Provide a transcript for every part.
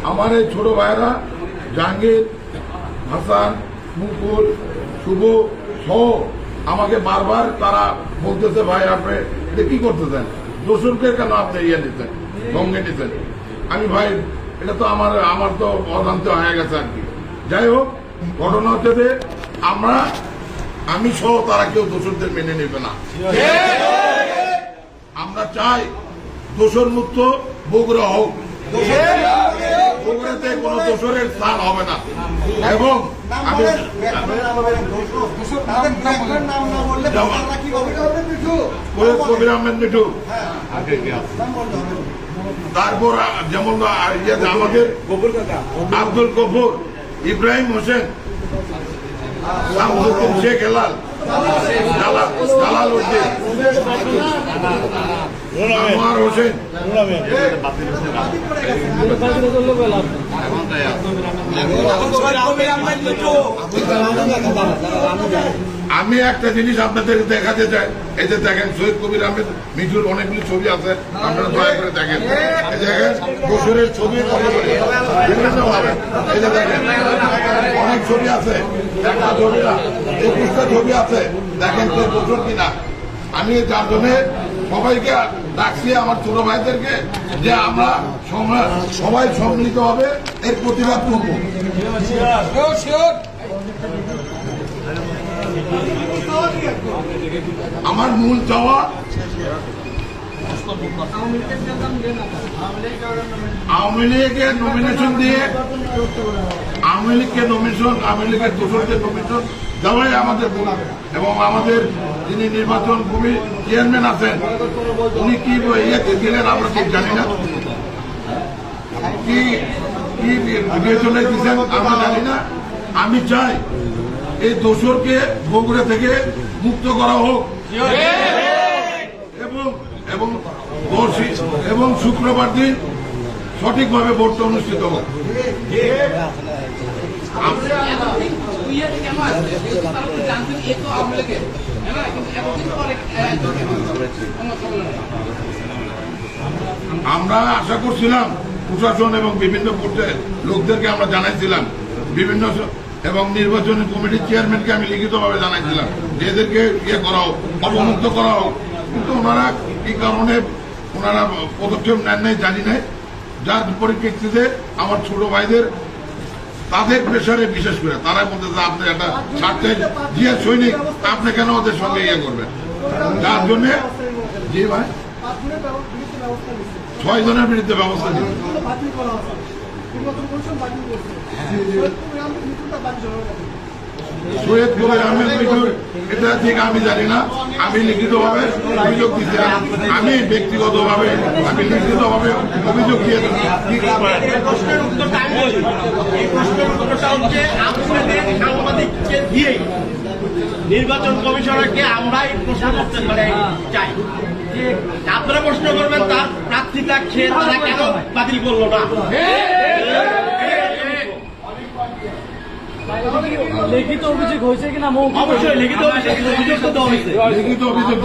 আমার এই ছোট ভাইয়েরা জাহাঙ্গীর, হাসান, মুকুল, শুভ সহ আমাকে বারবার তারা বলতেছে, ভাই আপনি কি করতেছেন, দোষরকে কেন আপনি নিতেন, সঙ্গে নিতেন। আমি ভাই এটা তো আমার তো অজান্তে হয়ে গেছে আর কি। যাই হোক, ঘটনা হচ্ছে যে আমি সহ তারা কেউ দোষরদের মেনে নেবে না। আমরা চাই দোষর মুক্ত বগুড়া হোক, বগুড়াতে কোন দোষরের স্থান হবে না। এবং আমি কবির আহমেদ মিঠু, তারপর যেমন আমাদের আব্দুল গফুর, ইব্রাহিম হোসেন, শেখ হেলাল, জালাল উদ্দিন, আনোয়ার হোসেন, আমি একটা জিনিস আপনাদের দেখাতে চাই। এই যে দেখেন শহীদ কবির আহমেদ মিঠুর অনেকগুলি ছবি আছে, আপনারা দয়া করে দেখেন। এই দেখেন বছরের ছবি বিভিন্নভাবে, এই যে দেখেন অনেক ছবি আছে, একটা ছবি না 21টা ছবি আছে, দেখেন তো বছর কিনা। আমি যার জন্য সবাইকে ডাকছি, আমার ছোট ভাইদেরকে, যে আমরা সবাই সম্মিলিত হবে এর প্রতিবাদ করব। আমার মূল চাওয়া আওয়ামী লীগের নমিনেশন দিয়ে, আওয়ামী লীগকে নমিনেশন, আওয়ামী লীগের দোষরদের নমিনেশন দেওয়াই আমাদের ভুল। এবং আমাদের যিনি নির্বাচন ভূমি চেয়ারম্যান আছেন, উনি কি ইয়েতে দিলেন আমরা ঠিক জানি না, কি বিবেচনায় দিচ্ছেন আমরা জানি না। আমি চাই এই দোষরকে বগুড়া থেকে মুক্ত করা হোক এবং শুক্রবার দিন সঠিকভাবে ভোটটা অনুষ্ঠিত হোক। আমরা আশা করছিলাম প্রশাসন এবং বিভিন্ন পর্যায়ের লোকদেরকে আমরা জানাইছিলাম, বিভিন্ন এবং নির্বাচনী কমিটির চেয়ারম্যানকে আমি লিখিতভাবে জানাইছিলাম যে এদেরকে করা হোক, অবমুক্ত করা হোক। কিন্তু ওনারা কি কারণে ওনারা পদক্ষেপ নেন নাই জানি নাই, যার পরিপ্রেক্ষিতে আমার ছোট ভাইদের তাদের প্রেশারে, বিশেষ করে তারা বলতেছে আপনি একটা স্বার্থের জিয়া সৈনিক, আপনি কেন ওদের সঙ্গে করবেন, যার জন্য জি ভাই 6 জনের বিরুদ্ধে ব্যবস্থা নিচ্ছে। সৈয়দ কবির আহমেদ মিঠুর এটা ঠিক আমি জানি না, আমি লিখিতভাবে অভিযোগ দিয়েছিলাম, আমি ব্যক্তিগতভাবে আমি লিখিতভাবে অভিযোগ দিয়েছিলাম। নির্বাচন কমিশনারকে আমরাই প্রশ্ন করতে চাই, আপনারা প্রশ্ন করবেন তার প্রার্থীতা খেয়ে তারা কেন বাতিল করলো না। লিখিত অভিযোগ হয়েছে কিনা? অবশ্যই লিখিত অভিযোগ হয়েছে, লিখিত অভিযোগ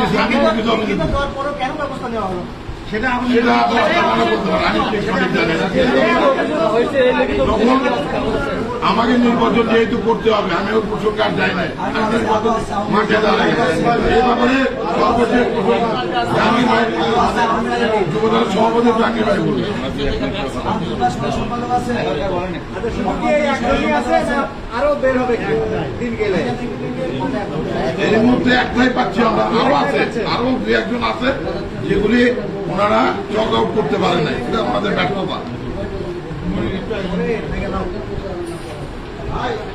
কেন ব্যবস্থা নেওয়া হলো সেটা আমাকে নির্বাচন যেহেতু করতে হবে, আমি ওর প্রসঙ্গে আর যাই নাই, মাঠে দাঁড়াই। এই ব্যাপারে সর্বশেষ জাহাঙ্গীর ভাই, যুবদলের সভাপতি জাহাঙ্গীর ভাই বলবেন। আরো বের হবে দিন গেলে, এর মধ্যে একটাই পাচ্ছি আমরা, আরো আছে, আরো 2-1 আছে যেগুলি ওনারা চক আউট করতে পারে নাই, এটা আমাদের ব্যর্থতা।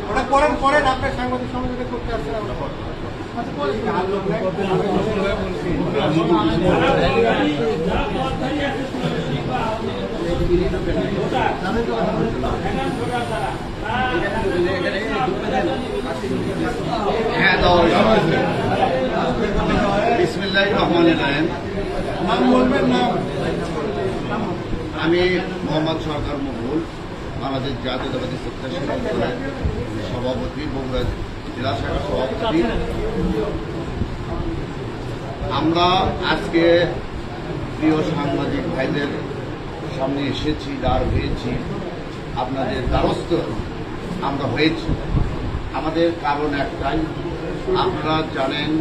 ওটা করেন আপনার সাংবাদিক সম্মেলনে করতে আসছেন, বিসমিল্লাহির রহমানির রহিম। আমি মোহাম্মদ সরকার মকবুল, বাংলাদেশ জাতীয়তাবাদী স্বেচ্ছাসেবক দলের সভাপতি, বগুড়া জেলা শাখার সভাপতি। আমরা আজকে প্রিয় সাংবাদিক ভাইদের সামনে এসেছি, দাঁড় হয়েছি, আপনাদের দ্বারস্থ আমরা হয়েছি। আমাদের কারণ একটাই, আপনারা জানেন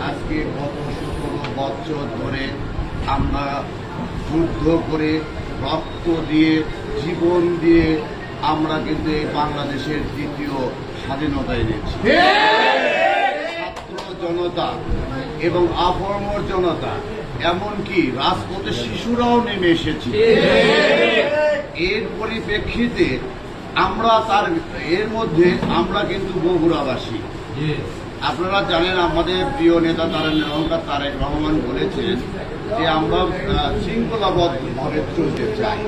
আজকে গত 17 বছর ধরে আমরা যুদ্ধ করে, রক্ত দিয়ে, জীবন দিয়ে আমরা কিন্তু এই বাংলাদেশের দ্বিতীয় স্বাধীনতা এনেছি। ছাত্র জনতা এবং আপামর জনতা, এমনকি রাজপথে শিশুরাও নেমে এসেছে। এর পরিপ্রেক্ষিতে আমরা এর মধ্যে আমরা কিন্তু বগুড়াবাসী। আপনারা জানেন আমাদের প্রিয় নেতা তারেক রহমান বলেছেন যে আমরা শৃঙ্খলাবদ্ধভাবে চলতে চাই,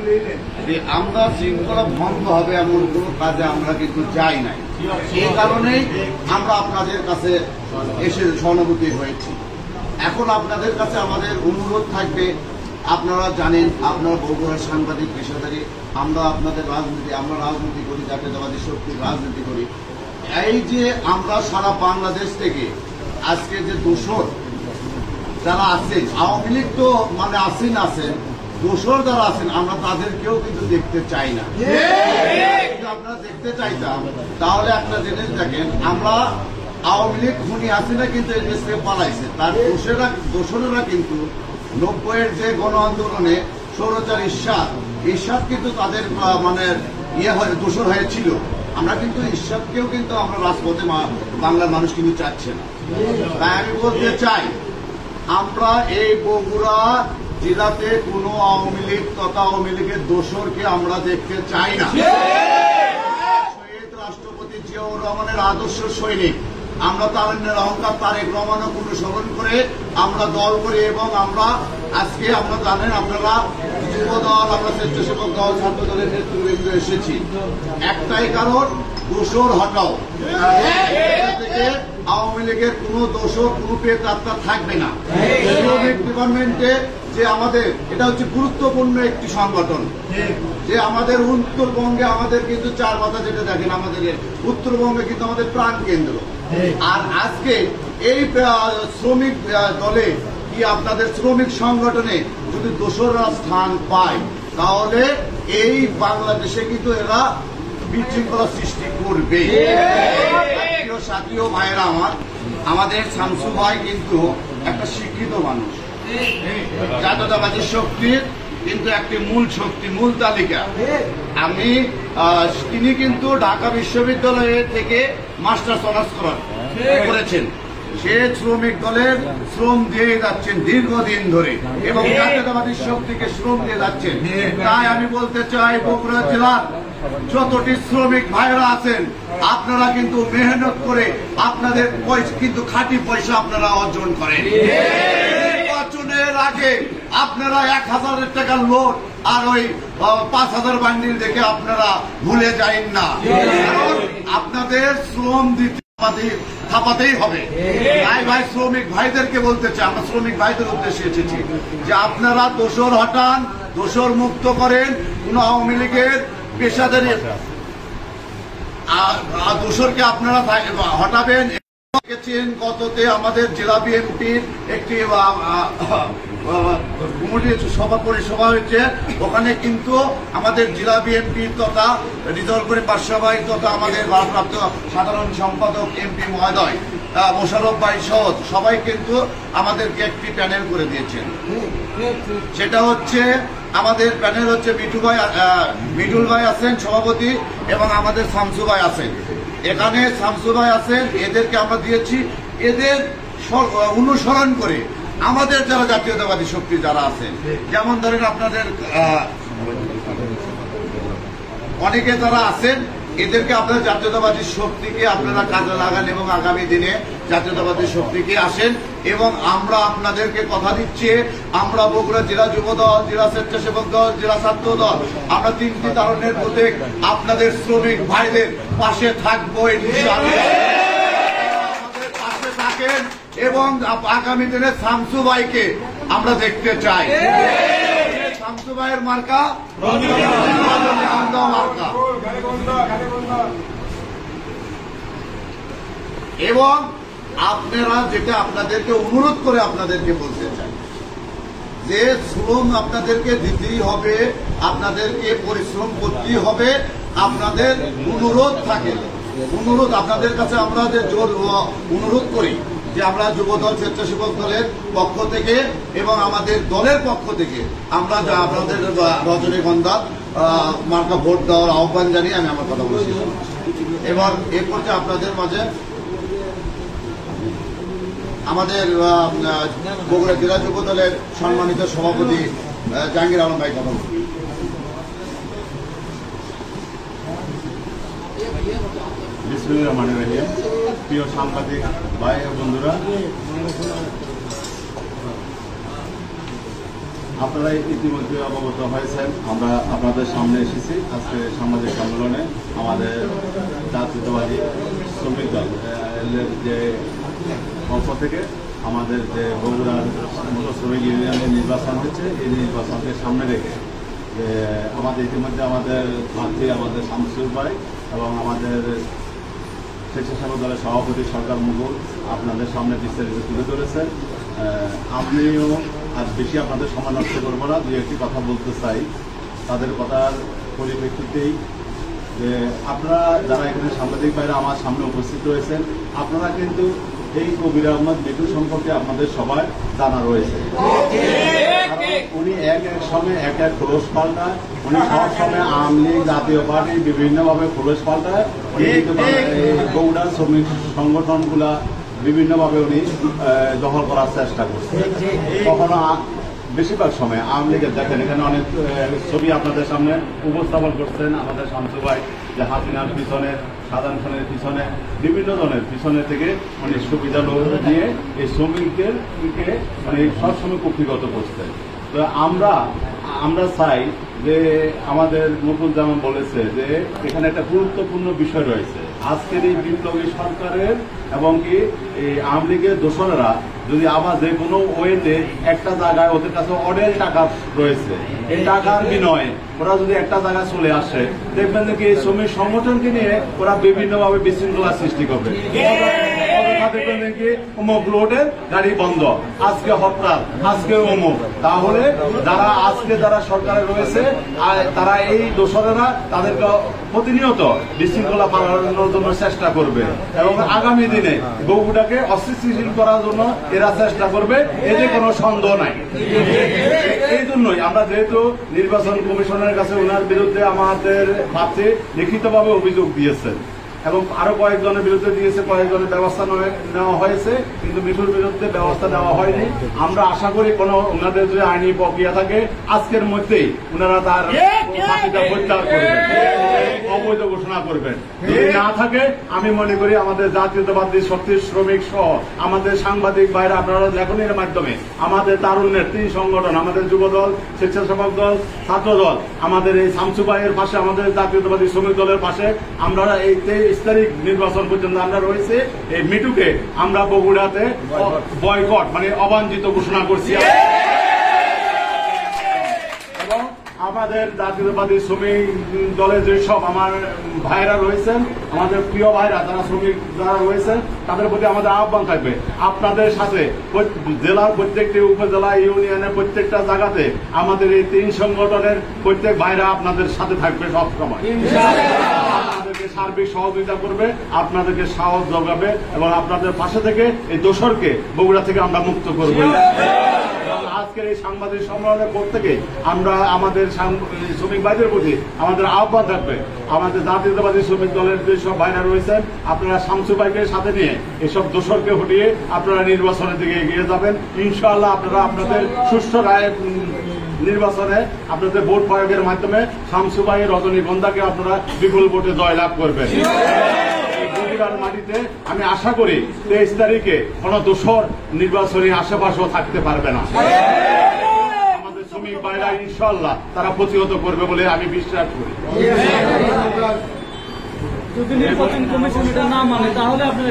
যে আমরা শৃঙ্খলা ভঙ্গ হবে এমন কোনো কাজে আমরা কিন্তু যাই নাই। এই কারণেই আমরা আপনাদের কাছে এসে সহানুভূতি হয়েছি। এখন আপনাদের কাছে আমাদের অনুরোধ থাকবে, আপনারা জানেন আপনারা বগুড়ার সাংবাদিক পেশাদারী, আমরা আপনাদের আমরা রাজনীতি করি, জাতীয়তাবাদী শক্তির রাজনীতি করি। এই যে আমরা সারা বাংলাদেশ থেকে আজকে যে দোসর যারা আছেন, আওয়ামী লীগ তো মানে আছেন, দোসর যারা আছেন আমরা তাদেরকেও কিন্তু দেখতে চাই না। আপনারা দেখতে চাইতাম তাহলে একটা জিনিস দেখেন, আমরা আওয়ামী লীগ খুনি হাসিনা কিন্তু এই দেশ থেকে পালাইছে, তার দোসরেরা কিন্তু 90-এর যে গণ আন্দোলনে স্বৈরাচার ইরশাদ কিন্তু তাদের মানে দোসর হয়েছিল। আমরা কিন্তু ইরশাদকেও কিন্তু আমরা রাজপথে বাংলার মানুষ কিন্তু চাচ্ছে না। তাই আমি বলতে চাই, আমরা এই বগুড়া জেলাতে কোনো আওয়ামী লীগ তথা আওয়ামী লীগের দোসরকে আমরা দেখতে চাই না। শহীদ রাষ্ট্রপতি জিয়াউর রহমানের আদর্শ সৈনিক আমরা তারুণ্যের অহংকার তারেক রহমানও অনুসরণ করে আমরা দল করি, এবং আমরা আজকে আমরা জানেন আপনারা যুব দল, আমরা স্বেচ্ছাসেবক দল, ছাত্র দলের নেতৃবৃন্দ এসেছি একটাই কারণ, দোসর হটাও। থেকে আওয়ামী লীগের কোন দোসর কোন প্রেতাত্মা থাকবে না। শ্রমিক ডিপার্টমেন্টে যে আমাদের এটা হচ্ছে গুরুত্বপূর্ণ একটি সংগঠন, যে আমাদের উত্তরবঙ্গে আমাদের কিন্তু চার মাথা যেটা দেখেন, আমাদের উত্তরবঙ্গে কিন্তু আমাদের প্রাণ কেন্দ্র। আর আজকে এই শ্রমিক দলে কি আপনাদের শ্রমিক সংগঠনে যদি দোসররা স্থান পায় তাহলে এই বাংলাদেশে কিন্তু এরা বিশৃঙ্খলা সৃষ্টি করবে। সাথীয় ভাইয়েরা আমাদের শামসু ভাই কিন্তু একটা শিক্ষিত মানুষ, জাতীয়তাবাদী শক্তির কিন্তু একটি মূল শক্তি, মূল তালিকা। তিনি কিন্তু ঢাকা বিশ্ববিদ্যালয় থেকে মাস্টার্স অনার্স করেছেন। সে শ্রমিক দলের শ্রম দিয়ে যাচ্ছেন দীর্ঘদিন ধরে, এবং জাতীয়তাবাদী শক্তিকে শ্রম দিয়ে যাচ্ছেন। তাই আমি বলতে চাই, বগুড়া জেলার যতটি শ্রমিক ভাইরা আছেন আপনারা কিন্তু মেহনত করে আপনাদের কিন্তু খাঁটি পয়সা আপনারা অর্জন করেন। নির্বাচনের আগে আপনারা 1000 টাকার লোড আর ওই 5000 বান্ডিল দেখে আপনারা ভুলে যান না, কারণ আপনাদের শ্রম দিতে থাপাতেই হবে। তাই ভাই শ্রমিক ভাইদেরকে বলতে চাই, আমরা শ্রমিক ভাইদের উদ্দেশ্যে এসেছি যে আপনারা দোসর হটান, দোসর মুক্ত করেন। কোন আওয়ামী লীগের পেশাদারি দোসরকে আপনারা হটাবেন। গততে আমাদের জেলা বিএনপির একটি সভা পরিসভা হয়েছে, ওখানে কিন্তু আমাদের জেলা বিএনপির তথা রিজল করে পাশাপাশি তথা আমাদের ভারপ্রাপ্ত সাধারণ সম্পাদক এমপি মহোদয় মোশাররফ ভাই সহ সবাই কিন্তু আমাদেরকে একটি প্যানেল করে দিয়েছেন। সেটা হচ্ছে আমাদের প্যানেল হচ্ছে মিঠুল ভাই আছেন সভাপতি, এবং আমাদের শামসু ভাই আছেন। এখানে শামসু ভাই আছেন, এদেরকে আমরা দিয়েছি। এদের অনুসরণ করে আমাদের যারা জাতীয়তাবাদী শক্তি যারা আছেন, যেমন ধরেন আপনাদের অনেকে যারা আছেন, এদেরকে আপনারা জাতীয়তাবাদী শক্তিকে আপনারা কাজে লাগান, এবং আগামী দিনে জাতীয়তাবাদী শক্তিকে আসেন। এবং আমরা আপনাদেরকে কথা দিচ্ছি, আমরা বগুড়া জেলা যুব দল, জেলা স্বেচ্ছাসেবক দল, জেলা ছাত্র দল, আমরা 3টি তারুণ্যের প্রতীক আপনাদের শ্রমিক ভাইদের পাশে থাকবো। আমাদের পাশে থাকেন, এবং আগামী দিনে শামসু ভাইকে আমরা দেখতে চাই। শামসু ভাইয়ের মার্কা মার্কা। এবং আপনারা যেটা আপনাদেরকে অনুরোধ করে আপনাদেরকে বলতে চাই যে শ্রম আপনাদেরকে দিতেই হবে, আপনাদেরকে পরিশ্রম করতেই হবে। আপনাদের অনুরোধ থাকে, অনুরোধ আপনাদের কাছে আমরা যে জোর অনুরোধ করি যে আমরা যুবদল স্বেচ্ছাসেবক দলের পক্ষ থেকে এবং আমাদের দলের পক্ষ থেকে আমরা যা আপনাদের রজনীগন্ধা মার্কা ভোট দেওয়ার আহ্বান জানিয়ে আমি আমার কথা বলছি। এবার এ পর্যায়ে আপনাদের মাঝে আমাদের বগুড়া জেলা যুব দলের সম্মানিত সভাপতি জাহাঙ্গীর আলম ভাই কথা বলবেন। বিসমিল্লাহির রহমানির রহিম। প্রিয় সাংবাদিক ভাই ও বন্ধুরা, আপনারা ইতিমধ্যে অবগত হয়েছেন, আমরা আপনাদের সামনে এসেছি আজকে সাংবাদিক সম্মেলনে। আমাদের জাতীয়তাবাদী শ্রমিক দল যে পক্ষ থেকে আমাদের যে বগুড়ার মূল শ্রমিক ইউনিয়নের নির্বাচন হচ্ছে, এই নির্বাচনকে সামনে রেখে যে আমাদের ইতিমধ্যে আমাদের প্রার্থী আমাদের শামসুর ভাই এবং আমাদের স্বেচ্ছাসেবক দলের সভাপতি সরকার মুঘল আপনাদের সামনে বিস্তারিত তুলে ধরেছেন। আমিও আর বেশি আপনাদের সময় নষ্ট করবো না, দুই একটি কথা বলতে চাই তাদের কথার পরিপ্রেক্ষিতেই। যে আপনারা যারা এখানে সাংবাদিক ভাইরা আমার সামনে উপস্থিত রয়েছেন, আপনারা কিন্তু এই কবির আহমদ মিঠু সম্পর্কে আপনাদের সবাই জানা রয়েছে। উনি এক এক সময় এক এক খোলস পাল্টায়, উনি সব সময় আওয়ামী লীগ জাতীয় পার্টি বিভিন্নভাবে খোলস পাল্টায়। বগুড়া শ্রমিক সংগঠনগুলা বিভিন্নভাবে উনি দখল করার চেষ্টা করছে। কখনো বেশিরভাগ সময় আওয়ামী লীগের দেখেন এখানে অনেক ছবি আপনাদের সামনে উপস্থাপন করছেন আমাদের শামসু ভাই, যে হাসিনার পিছনে, সাধারণ খানের পিছনে, বিভিন্ন জনের পিছনে থেকে অনেক সুবিধা দিয়ে এই শ্রমিকদেরকে মানে সবসময় কক্ষিগত করছেন। তো আমরা চাই যে আমাদের মুকুল যেমন বলেছে যে এখানে একটা গুরুত্বপূর্ণ বিষয় রয়েছে। আজকের এই বিপ্লবী সরকারের এবং কি এই আওয়ামী লীগের দোসরেরা যদি আবার যে কোনো ওয়েতে একটা জায়গায় ওদের কাছে অনেক টাকা রয়েছে, এই টাকার বিনয়ে ওরা যদি একটা জায়গায় চলে আসে, দেখবেন যে এই শ্রমিক সংগঠনকে নিয়ে ওরা বিভিন্নভাবে বিশৃঙ্খলা সৃষ্টি করবে। দেখবেন কি অমুক রোডের গাড়ি বন্ধ, আজকে হরতাল, আজকে অমুক। তাহলে যারা সরকারে রয়েছে তারা এই দোসরেরা তাদেরকে প্রতিনিয়ত বিশৃঙ্খলা পালনের জন্য চেষ্টা করবে এবং আগামী দিনে বগুড়াকে অস্থিতিশীল করার জন্য এরা চেষ্টা করবে, এতে কোনো সন্দেহ নাই। এই জন্যই আমরা যেহেতু নির্বাচন কমিশনের কাছে ওনার বিরুদ্ধে আমাদের প্রার্থী লিখিতভাবে অভিযোগ দিয়েছেন এবং আরো কয়েকজনের বিরুদ্ধে দিয়েছে, কয়েকজনের ব্যবস্থা নেওয়া হয়েছে, কিন্তু মিঠুর বিরুদ্ধে ব্যবস্থা নেওয়া হয়নি। আমরা আশা করি কোন ওনাদের যদি আইনি প্রক্রিয়া থাকে আজকের মধ্যেই ওনারা তার ফাঁসিটা প্রত্যাহার করবেন, অবৈধ ঘোষণা করবেন। যদি না থাকে আমি মনে করি আমাদের জাতীয়তাবাদী শক্তির শ্রমিক সহ আমাদের সাংবাদিক ভাইরা আপনারা লেখনের মাধ্যমে আমাদের তারুণ্যের 3 সংগঠন, আমাদের যুবদল, স্বেচ্ছাসেবক দল, ছাত্র দল, আমাদের এই শামসু ভাইয়ের পাশে, আমাদের জাতীয়তাবাদী শ্রমিক দলের পাশে আমরা এই 23 তারিখ নির্বাচন পর্যন্ত আমরা রয়েছে। এই মিটুকে আমরা বগুড়াতে বয়কট মানে অবাঞ্ছিত ঘোষণা করছি। এবং আমাদের জাতীয়তাবাদী শ্রমিক দলের যেসব আমার ভাইরা রয়েছেন, আমাদের প্রিয় ভাইরা যারা শ্রমিক যারা রয়েছেন, তাদের প্রতি আমাদের আহ্বান থাকবে আপনাদের সাথে জেলার প্রত্যেকটি উপজেলা ইউনিয়নের প্রত্যেকটা জায়গাতে আমাদের এই 3 সংগঠনের প্রত্যেক ভাইরা আপনাদের সাথে থাকবে সব সময়, আপনাদেরকে সার্বিক সহযোগিতা করবে, আপনাদেরকে সাহস যোগাবে এবং আপনাদের পাশে থেকে এই দোসরকে বগুড়া থেকে আমরা মুক্ত করবো। আজকের এই সাংবাদিক সম্মেলনের পর থেকে আমরা আমাদের শ্রমিক ভাইদের প্রতি আমাদের আহ্বান থাকবে, আমাদের জাতীয়তাবাদী শ্রমিক দলের যেসব ভাইরা রয়েছেন আপনারা শামসু ভাইকে সাথে নিয়ে এসব দোসরকে হটিয়ে আপনারা নির্বাচনের দিকে এগিয়ে যাবেন। ইনশাআল্লাহ আপনারা আপনাদের সুষ্ঠু রায় নির্বাচনে আপনাদের ভোট প্রয়োগের মাধ্যমে শামসু ভাই রজনীগন্ধাকে আপনারা বিপুল ভোটে জয়লাভ করবেন। বগুড়ার মাটিতে আমি আশা করি 23 তারিখে কোন দোসর নির্বাচনী আশেপাশেও থাকতে পারবে না। আমাদের শ্রমিক ভাইরা ইনশাআল্লাহ তারা প্রতিহত করবে বলে আমি বিশ্বাস করি। যদি নির্বাচন কমিশন এটা না মানে তাহলে আপনারা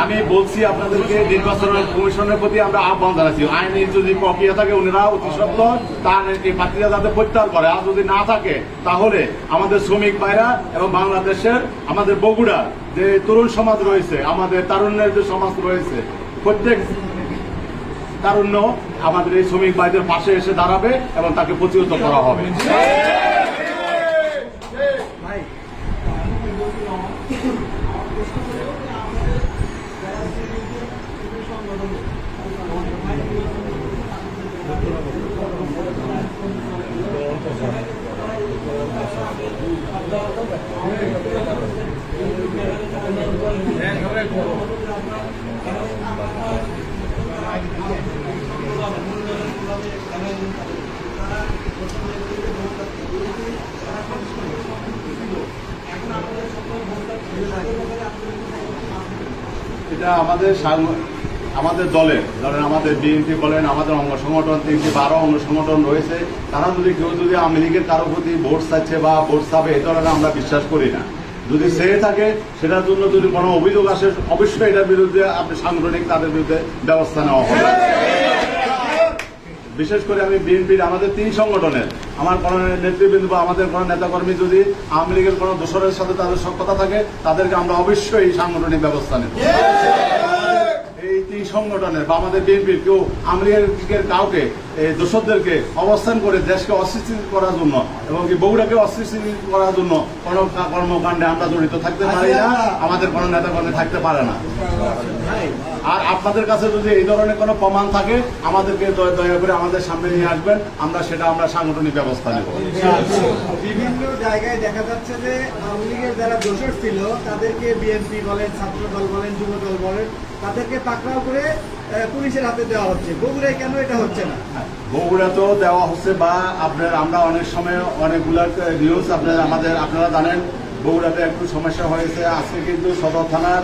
আমি বলছি আপনাদেরকে নির্বাচন কমিশনের প্রতি আমরা আহ্বান জানাচ্ছি, আইনি যদি প্রক্রিয়া থাকে উনারা অতি সত্বর তার এই প্রার্থীরা যাতে প্রত্যাহার করে, আর যদি না থাকে তাহলে আমাদের শ্রমিক ভাইরা এবং বাংলাদেশের আমাদের বগুড়ার যে তরুণ সমাজ রয়েছে, আমাদের তারুণ্যের যে সমাজ রয়েছে, প্রত্যেক তারুণ্য আমাদের এই শ্রমিক ভাইদের পাশে এসে দাঁড়াবে এবং তাকে প্রতিহত করা হবে। এটা আমাদের দলের ধরেন আমাদের বিএনপি বলেন, আমাদের অঙ্গ সংগঠন 312 অঙ্গ সংগঠন রয়েছে, তারা যদি কেউ যদি আওয়ামী লীগের কারো প্রতি ভোট চাচ্ছে বা ভোট চাবে এই ধরনের আমরা বিশ্বাস করি না। যদি চেয়ে থাকে সেটার জন্য যদি কোনো অভিযোগ আসে অবশ্যই এটার বিরুদ্ধে আপনি সাংগঠনিক তাদের বিরুদ্ধে ব্যবস্থা নেওয়া হবে। বিশেষ করে আমি বিএনপির আমাদের 3 সংগঠনের আমার কোন নেতৃবৃন্দ বা আমাদের কোন নেতাকর্মী যদি আওয়ামী লীগের কোন দোষরের সাথে তাদের সখ্যতা থাকে তাদেরকে আমরা অবশ্যই সাংগঠনিক ব্যবস্থা নেব। এই 3 সংগঠনের বা আমাদের বিএনপির কেউ আওয়ামী লীগের কাউকে এই দোষরদেরকে অবস্থান করে দেশকে অস্থিতিশীল করার জন্য এবং কি বগুড়াকে অস্থিতিশীল করার জন্য কোন কর্মকাণ্ডে আমরা জড়িত থাকতে পারি না, আমাদের কোন নেতাকর্মী থাকতে পারে না। আর আপনাদের কাছে যদি এই ধরনের কোনো প্রমাণ থাকে আমাদেরকে দয়া করে আমাদের সামনে নিয়ে আসবেন, আমরা সাংগঠনিক ব্যবস্থা নেব। বিভিন্ন জায়গায় দেখা যাচ্ছে যে আওয়ামী লীগের যারা দোষর ছিল তাদেরকে বিএনপি বলেন, ছাত্র দল বলেন, যুব দল বলেন, তাদেরকে পাকড়াও করে পুলিশের হাতে দেওয়া হচ্ছে। বগুড়ায় কেন এটা হচ্ছে না? বগুড়াতেও দেওয়া হচ্ছে বা আমরা অনেক সময় অনেকগুলা নিউজ আপনারা জানেন বগুড়াতে একটু সমস্যা হয়েছে। আজকে কিন্তু সদর থানার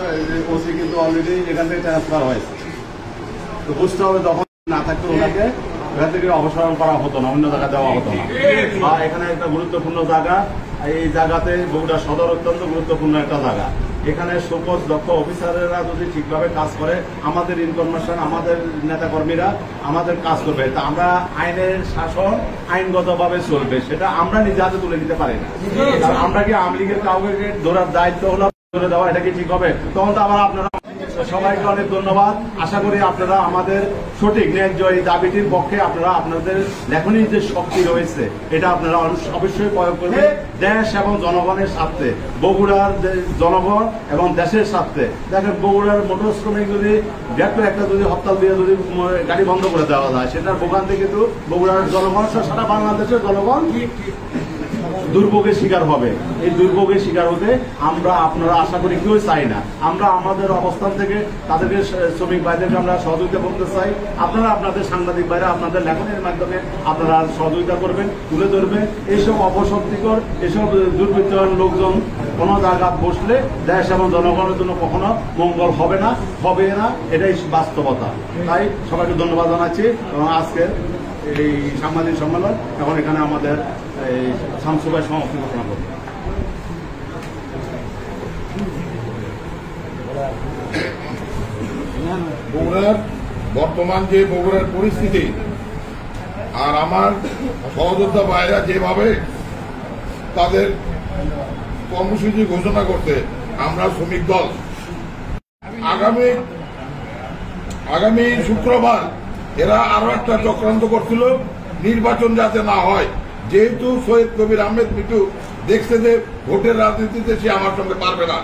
ওসি কিন্তু অলরেডি এখান থেকে ট্রান্সফার হয়েছে। তো বুঝতে হবে যখন না থাকতো ওনাকে এখান থেকে অপসারণ করা হতো না, অন্য জায়গায় দেওয়া হতো না। বা এখানে একটা গুরুত্বপূর্ণ জায়গা, এই জায়গাতে বগুড়া সদর অত্যন্ত গুরুত্বপূর্ণ একটা জায়গা। এখানে সুপোজ দক্ষ অফিসারেরা যদি ঠিকভাবে কাজ করে আমাদের ইনফরমেশন আমাদের নেতাকর্মীরা আমাদের কাজ করবে, তা আমরা আইনের শাসন আইনগতভাবে চলবে সেটা আমরা নিজে হাতে তুলে নিতে পারি না। আমরা কি আওয়ামী লীগের কাউকে ধরার দায়িত্ব হলো তুলে দেওয়া, এটা কি ঠিক হবে? তখন তো আবার আপনারা সবাইকে অনেক ধন্যবাদ। আশা করি আপনারা আমাদের সঠিক ন্যায্য এই দাবিটির পক্ষে আপনাদের লেখনীর যে শক্তি রয়েছে এটা আপনারা অবশ্যই প্রয়োগ করবেন দেশ এবং জনগণের স্বার্থে, বগুড়ার জনগণ এবং দেশের স্বার্থে। দেখেন বগুড়ার মোটর শ্রমিক যদি একটা যদি হরতাল দিয়ে যদি গাড়ি বন্ধ করে দেওয়া যায় সেটার ভোগান্তি কিন্তু বগুড়ার জনগণ সারা বাংলাদেশের জনগণ দুর্ভোগের শিকার হবে। এই দুর্ভোগের শিকার হতে আপনারা আশা করি কেউ চাই না। আমরা আমাদের অবস্থান থেকে তাদেরকে শ্রমিক ভাইদেরকে আমরা সহযোগিতা করতে চাই। আপনারা আপনাদের সাংবাদিক ভাইরা আপনাদের লেখনের মাধ্যমে আপনারা সহযোগিতা করবেন, তুলে ধরবেন। এইসব অপশক্তিকর এসব দুর্বৃত্তর লোকজন কোনো জায়গা বসলে দেশ এবং জনগণের জন্য কখনো মঙ্গল হবে না, এটাই বাস্তবতা। তাই সবাইকে ধন্যবাদ জানাচ্ছি এবং আজকের এই সাংবাদিক সম্মেলন এখন এখানে আমাদের এই শামসু ভাই সমাপ্তি ঘোষণা করব। বগুড়ার বর্তমান যে বগুড়ার পরিস্থিতি আর আমার সহযোদ্ধা ভাইরা যেভাবে তাদের কর্মসূচি ঘোষণা করতে আমরা শ্রমিক দল আগামী শুক্রবার এরা আরো একটা চক্রান্ত করছিল নির্বাচন যাতে না হয়, যেহেতু সৈয়দ কবির আহমেদ মিটু দেখছে যে ভোটের রাজনীতিতে সে আমার সঙ্গে পারবে না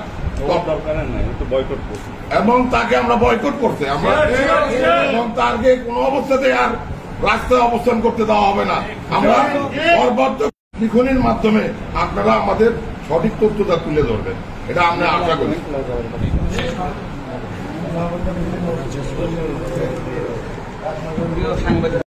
এবং তাকে আমরা বয়কট করতে এবং তাকে কোনো অবস্থাতে আর রাস্তায় অবস্থান করতে দেওয়া হবে না। আমরা সর্বোচ্চ লিখনের মাধ্যমে আপনারা আমাদের সঠিক তথ্যটা তুলে ধরবেন, এটা আমরা আশা করি।